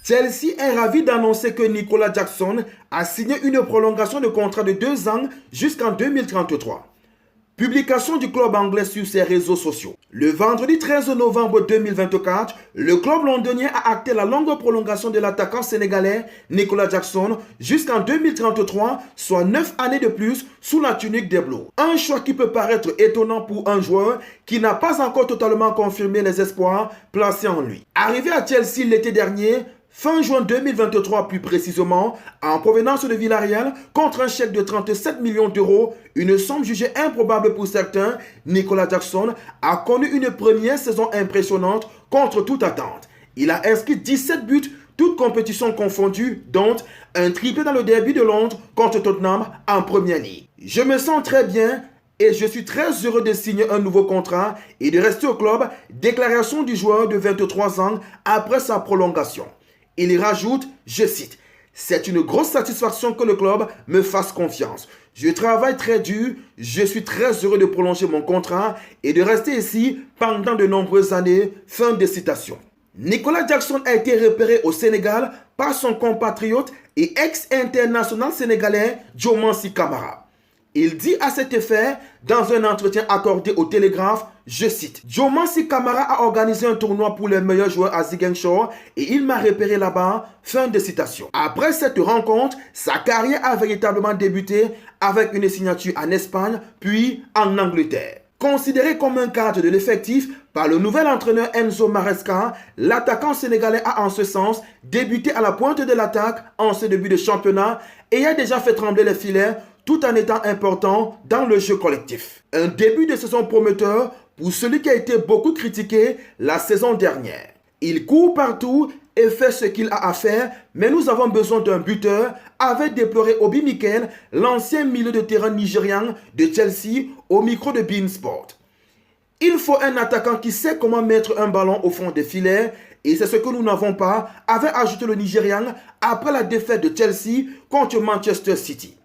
Chelsea est ravi d'annoncer que Nicolas Jackson a signé une prolongation de contrat de 2 ans jusqu'en 2033. Publication du club anglais sur ses réseaux sociaux. Le vendredi 13 novembre 2024, le club londonien a acté la longue prolongation de l'attaquant sénégalais Nicolas Jackson jusqu'en 2033, soit 9 années de plus sous la tunique des Blues. Un choix qui peut paraître étonnant pour un joueur qui n'a pas encore totalement confirmé les espoirs placés en lui. Arrivé à Chelsea l'été dernier, fin juin 2023 plus précisément, en provenance de Villarreal, contre un chèque de 37 millions d'euros, une somme jugée improbable pour certains, Nicolas Jackson a connu une première saison impressionnante contre toute attente. Il a inscrit 17 buts, toutes compétitions confondues, dont un triplé dans le derby de Londres contre Tottenham en première ligue. Je me sens très bien et je suis très heureux de signer un nouveau contrat et de rester au club, déclaration du joueur de 23 ans après sa prolongation. Il y rajoute, je cite, « C'est une grosse satisfaction que le club me fasse confiance. Je travaille très dur, je suis très heureux de prolonger mon contrat et de rester ici pendant de nombreuses années. » Fin de citation. Nicolas Jackson a été repéré au Sénégal par son compatriote et ex-international sénégalais Diomansy Kamara. Il dit à cet effet, dans un entretien accordé au Télégraphe, je cite, « Diomansy Kamara a organisé un tournoi pour les meilleurs joueurs à Ziguinchor et il m'a repéré là-bas. » Fin de citation. Après cette rencontre, sa carrière a véritablement débuté avec une signature en Espagne, puis en Angleterre. Considéré comme un cadre de l'effectif par le nouvel entraîneur Enzo Maresca, l'attaquant sénégalais a en ce sens débuté à la pointe de l'attaque en ce début de championnat et a déjà fait trembler les filets tout en étant important dans le jeu collectif. Un début de saison prometteur pour celui qui a été beaucoup critiqué la saison dernière. Il court partout et fait ce qu'il a à faire, mais nous avons besoin d'un buteur, avait déploré Obi Mikel, l'ancien milieu de terrain nigérian de Chelsea, au micro de beIN Sport. Il faut un attaquant qui sait comment mettre un ballon au fond des filets, et c'est ce que nous n'avons pas, avait ajouté le Nigérian après la défaite de Chelsea contre Manchester City.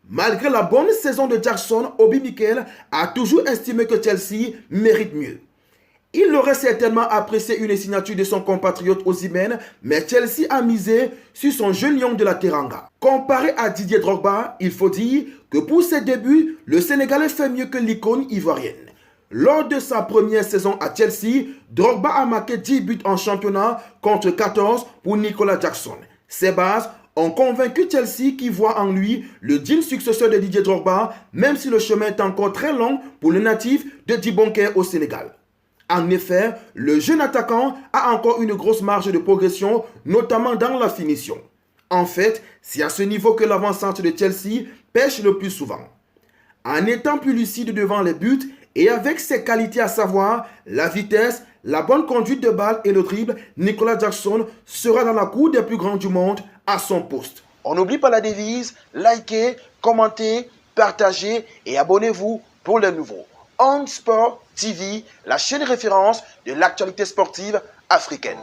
Malgré la bonne saison de Jackson, Obi Mikel a toujours estimé que Chelsea mérite mieux. Il aurait certainement apprécié une signature de son compatriote Osimhen, mais Chelsea a misé sur son jeune lion de la Teranga. Comparé à Didier Drogba, il faut dire que pour ses débuts, le Sénégalais fait mieux que l'icône ivoirienne. Lors de sa première saison à Chelsea, Drogba a marqué 10 buts en championnat contre 14 pour Nicolas Jackson. Ses bases ont convaincu Chelsea qui voit en lui le digne successeur de Didier Drogba, même si le chemin est encore très long pour le natif de Dibonker au Sénégal. En effet, le jeune attaquant a encore une grosse marge de progression, notamment dans la finition. En fait, c'est à ce niveau que l'avant-centre de Chelsea pêche le plus souvent. En étant plus lucide devant les buts et avec ses qualités à savoir la vitesse, la bonne conduite de balle et le dribble, Nicolas Jackson sera dans la cour des plus grands du monde à son poste. On n'oublie pas la devise, likez, commentez, partagez et abonnez-vous pour les nouveaux. On Sport TV, la chaîne référence de l'actualité sportive africaine.